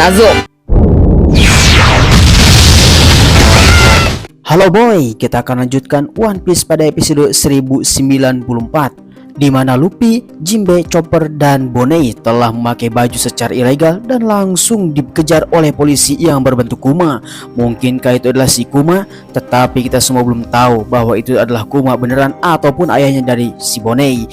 謎。 Halo boy, kita akan lanjutkan One Piece pada episode 1094 di mana Luffy, Jinbe, Chopper, dan Bonnie telah memakai baju secara ilegal dan langsung dikejar oleh polisi yang berbentuk Kuma. Mungkinkah itu adalah si Kuma? Tetapi kita semua belum tahu bahwa itu adalah Kuma beneran ataupun ayahnya dari si Bonnie.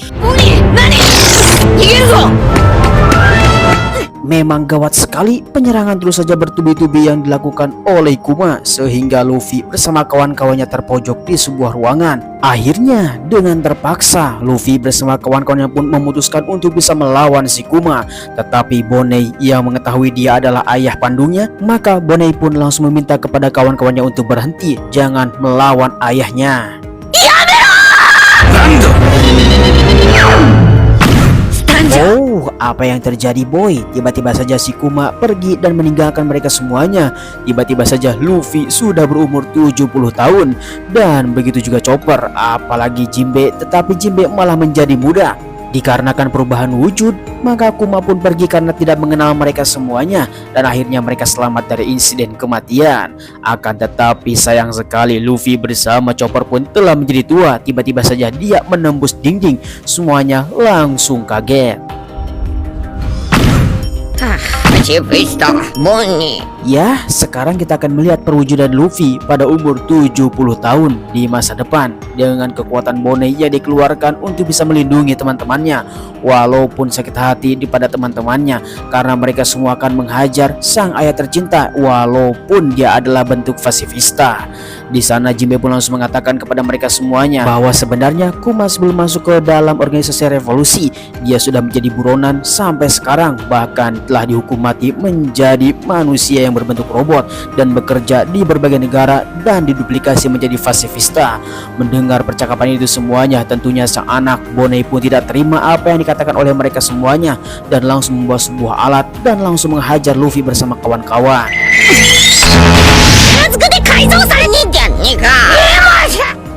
Memang gawat sekali penyerangan terus saja bertubi-tubi yang dilakukan oleh Kuma sehingga Luffy bersama kawan-kawannya terpojok di sebuah ruangan. Akhirnya dengan terpaksa Luffy bersama kawan-kawannya pun memutuskan untuk bisa melawan si Kuma. Tetapi Bonnie yang mengetahui dia adalah ayah kandungnya, maka Bonnie pun langsung meminta kepada kawan-kawannya untuk berhenti, jangan melawan ayahnya. Oh, apa yang terjadi boy? Tiba-tiba saja si Kuma pergi dan meninggalkan mereka semuanya. Tiba-tiba saja Luffy sudah berumur 70 tahun. Dan begitu juga Chopper, apalagi Jinbe. Tetapi Jinbe malah menjadi muda. Dikarenakan perubahan wujud, maka Kuma pun pergi karena tidak mengenal mereka semuanya. Dan akhirnya mereka selamat dari insiden kematian. Akan tetapi sayang sekali Luffy bersama Chopper pun telah menjadi tua. Tiba-tiba saja dia menembus dinding. Semuanya langsung kaget. Ya, sekarang kita akan melihat perwujudan Luffy pada umur 70 tahun di masa depan dengan kekuatan Bonnie yang dikeluarkan untuk bisa melindungi teman-temannya walaupun sakit hati pada teman-temannya karena mereka semua akan menghajar sang ayah tercinta walaupun dia adalah bentuk pasifista. Di sana Jinbe pun langsung mengatakan kepada mereka semuanya bahwa sebenarnya Kuma sebelum masuk ke dalam organisasi revolusi dia sudah menjadi buronan sampai sekarang, bahkan telah dihukum mati menjadi manusia yang berbentuk robot dan bekerja di berbagai negara dan diduplikasi menjadi pasifista. Mendengar percakapan itu semuanya, tentunya sang anak Bonnie pun tidak terima apa yang dikatakan oleh mereka semuanya dan langsung membawa sebuah alat dan langsung menghajar Luffy bersama kawan-kawan.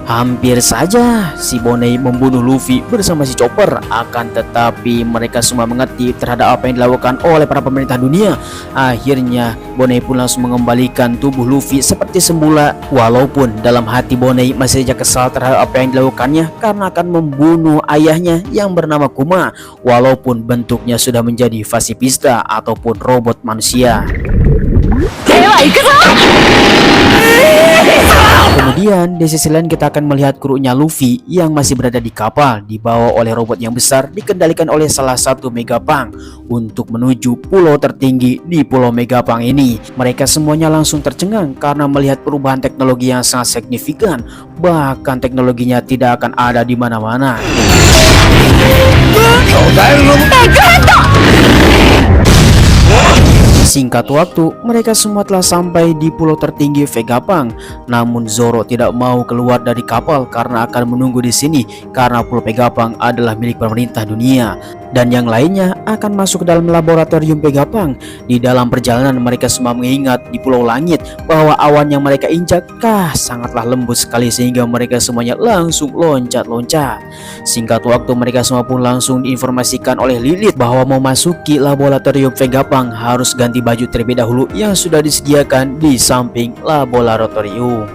Hampir saja si Bonnie membunuh Luffy bersama si Chopper, akan tetapi mereka semua mengerti terhadap apa yang dilakukan oleh para pemerintah dunia. Akhirnya Bonnie pun langsung mengembalikan tubuh Luffy seperti semula, walaupun dalam hati Bonnie masih saja kesal terhadap apa yang dilakukannya karena akan membunuh ayahnya yang bernama Kuma, walaupun bentuknya sudah menjadi pasifista ataupun robot manusia. Kemudian di sisi lain kita akan melihat krunya Luffy yang masih berada di kapal dibawa oleh robot yang besar dikendalikan oleh salah satu Megapunk untuk menuju pulau tertinggi di pulau Megapunk ini. Mereka semuanya langsung tercengang karena melihat perubahan teknologi yang sangat signifikan, bahkan teknologinya tidak akan ada di mana-mana. Singkat waktu, mereka semua telah sampai di pulau tertinggi Vegapunk. Namun Zoro tidak mau keluar dari kapal karena akan menunggu di sini karena pulau Vegapunk adalah milik pemerintah dunia. Dan yang lainnya akan masuk ke dalam laboratorium Vegapunk. Di dalam perjalanan mereka semua mengingat di Pulau Langit bahwa awan yang mereka injak sangatlah lembut sekali sehingga mereka semuanya langsung loncat-loncat. Singkat waktu mereka semua pun langsung diinformasikan oleh Lilith bahwa mau masuki laboratorium Vegapunk harus ganti baju terlebih dahulu yang sudah disediakan di samping laboratorium.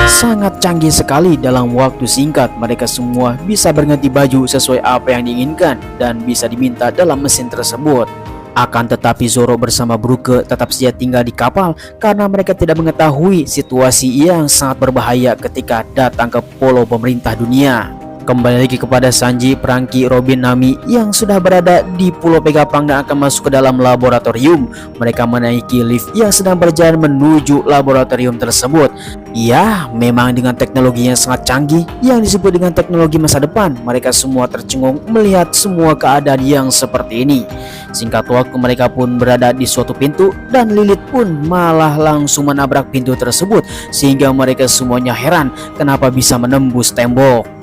Sangat canggih sekali, dalam waktu singkat mereka semua bisa berganti baju sesuai apa yang diinginkan dan bisa diminta dalam mesin tersebut. Akan tetapi Zoro bersama Brook tetap saja tinggal di kapal karena mereka tidak mengetahui situasi yang sangat berbahaya ketika datang ke pulau pemerintah dunia. Kembali lagi kepada Sanji, Franky, Robin, Nami yang sudah berada di pulau Vegapunk dan akan masuk ke dalam laboratorium. Mereka menaiki lift yang sedang berjalan menuju laboratorium tersebut. Ya, memang dengan teknologi yang sangat canggih yang disebut dengan teknologi masa depan, mereka semua tercengung melihat semua keadaan yang seperti ini. Singkat waktu mereka pun berada di suatu pintu dan Lilith pun malah langsung menabrak pintu tersebut sehingga mereka semuanya heran kenapa bisa menembus tembok.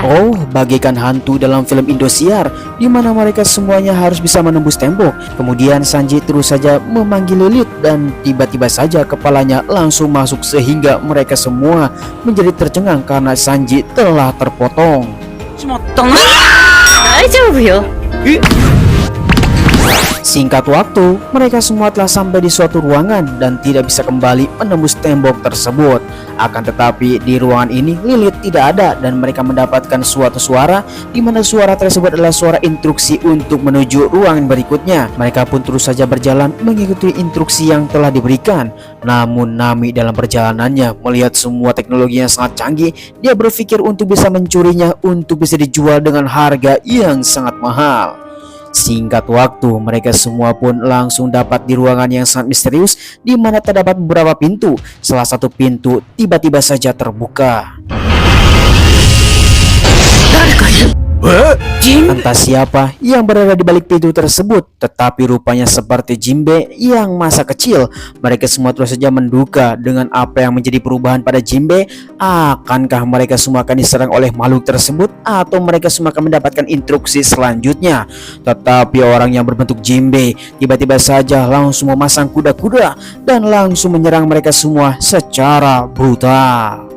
Oh, bagaikan hantu dalam film Indosiar, di mana mereka semuanya harus bisa menembus tembok. Kemudian Sanji terus saja memanggil Lilit dan tiba-tiba saja kepalanya langsung masuk sehingga mereka semua menjadi tercengang karena Sanji telah terpotong. しまったな。大丈夫よ。 Singkat waktu, mereka semua telah sampai di suatu ruangan dan tidak bisa kembali menembus tembok tersebut. Akan tetapi di ruangan ini Lilith tidak ada dan mereka mendapatkan suatu suara di mana suara tersebut adalah suara instruksi untuk menuju ruangan berikutnya. Mereka pun terus saja berjalan mengikuti instruksi yang telah diberikan. Namun Nami dalam perjalanannya melihat semua teknologi yang sangat canggih, dia berpikir untuk bisa mencurinya untuk bisa dijual dengan harga yang sangat mahal. Singkat waktu, mereka semua pun langsung dapat di ruangan yang sangat misterius di mana terdapat beberapa pintu. Salah satu pintu tiba-tiba saja terbuka. Entah siapa yang berada di balik pintu tersebut, tetapi rupanya seperti Jinbe yang masa kecil. Mereka semua terus saja menduga dengan apa yang menjadi perubahan pada Jinbe. Akankah mereka semua akan diserang oleh makhluk tersebut atau mereka semua akan mendapatkan instruksi selanjutnya? Tetapi orang yang berbentuk Jinbe tiba-tiba saja langsung memasang kuda-kuda dan langsung menyerang mereka semua secara brutal.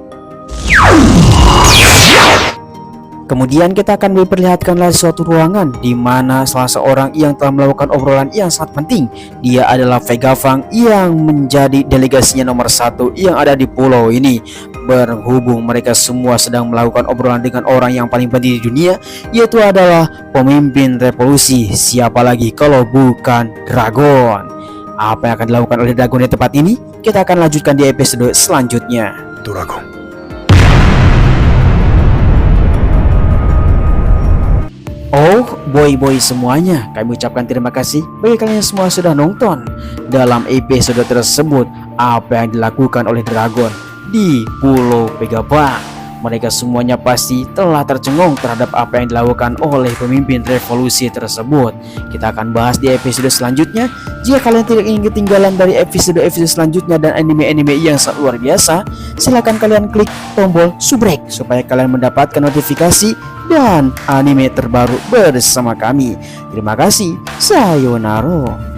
Kemudian kita akan diperlihatkanlah suatu ruangan di mana salah seorang yang telah melakukan obrolan yang sangat penting. Dia adalah Vega Fang yang menjadi delegasinya nomor 1 yang ada di pulau ini. Berhubung mereka semua sedang melakukan obrolan dengan orang yang paling penting di dunia, yaitu adalah pemimpin revolusi. Siapa lagi kalau bukan Dragon? Apa yang akan dilakukan oleh Dragon di tempat ini? Kita akan lanjutkan di episode selanjutnya. Dragon. Oh, boy semuanya, kami ucapkan terima kasih bagi kalian semua sudah nonton. Dalam episode tersebut, apa yang dilakukan oleh Dragon di Pulau Vegapunk, mereka semuanya pasti telah tercengang terhadap apa yang dilakukan oleh pemimpin revolusi tersebut. Kita akan bahas di episode selanjutnya. Jika kalian tidak ingin ketinggalan dari episode-episode selanjutnya dan anime-anime yang sangat luar biasa, silahkan kalian klik tombol subrek supaya kalian mendapatkan notifikasi dan anime terbaru bersama kami. Terima kasih. Sayonara.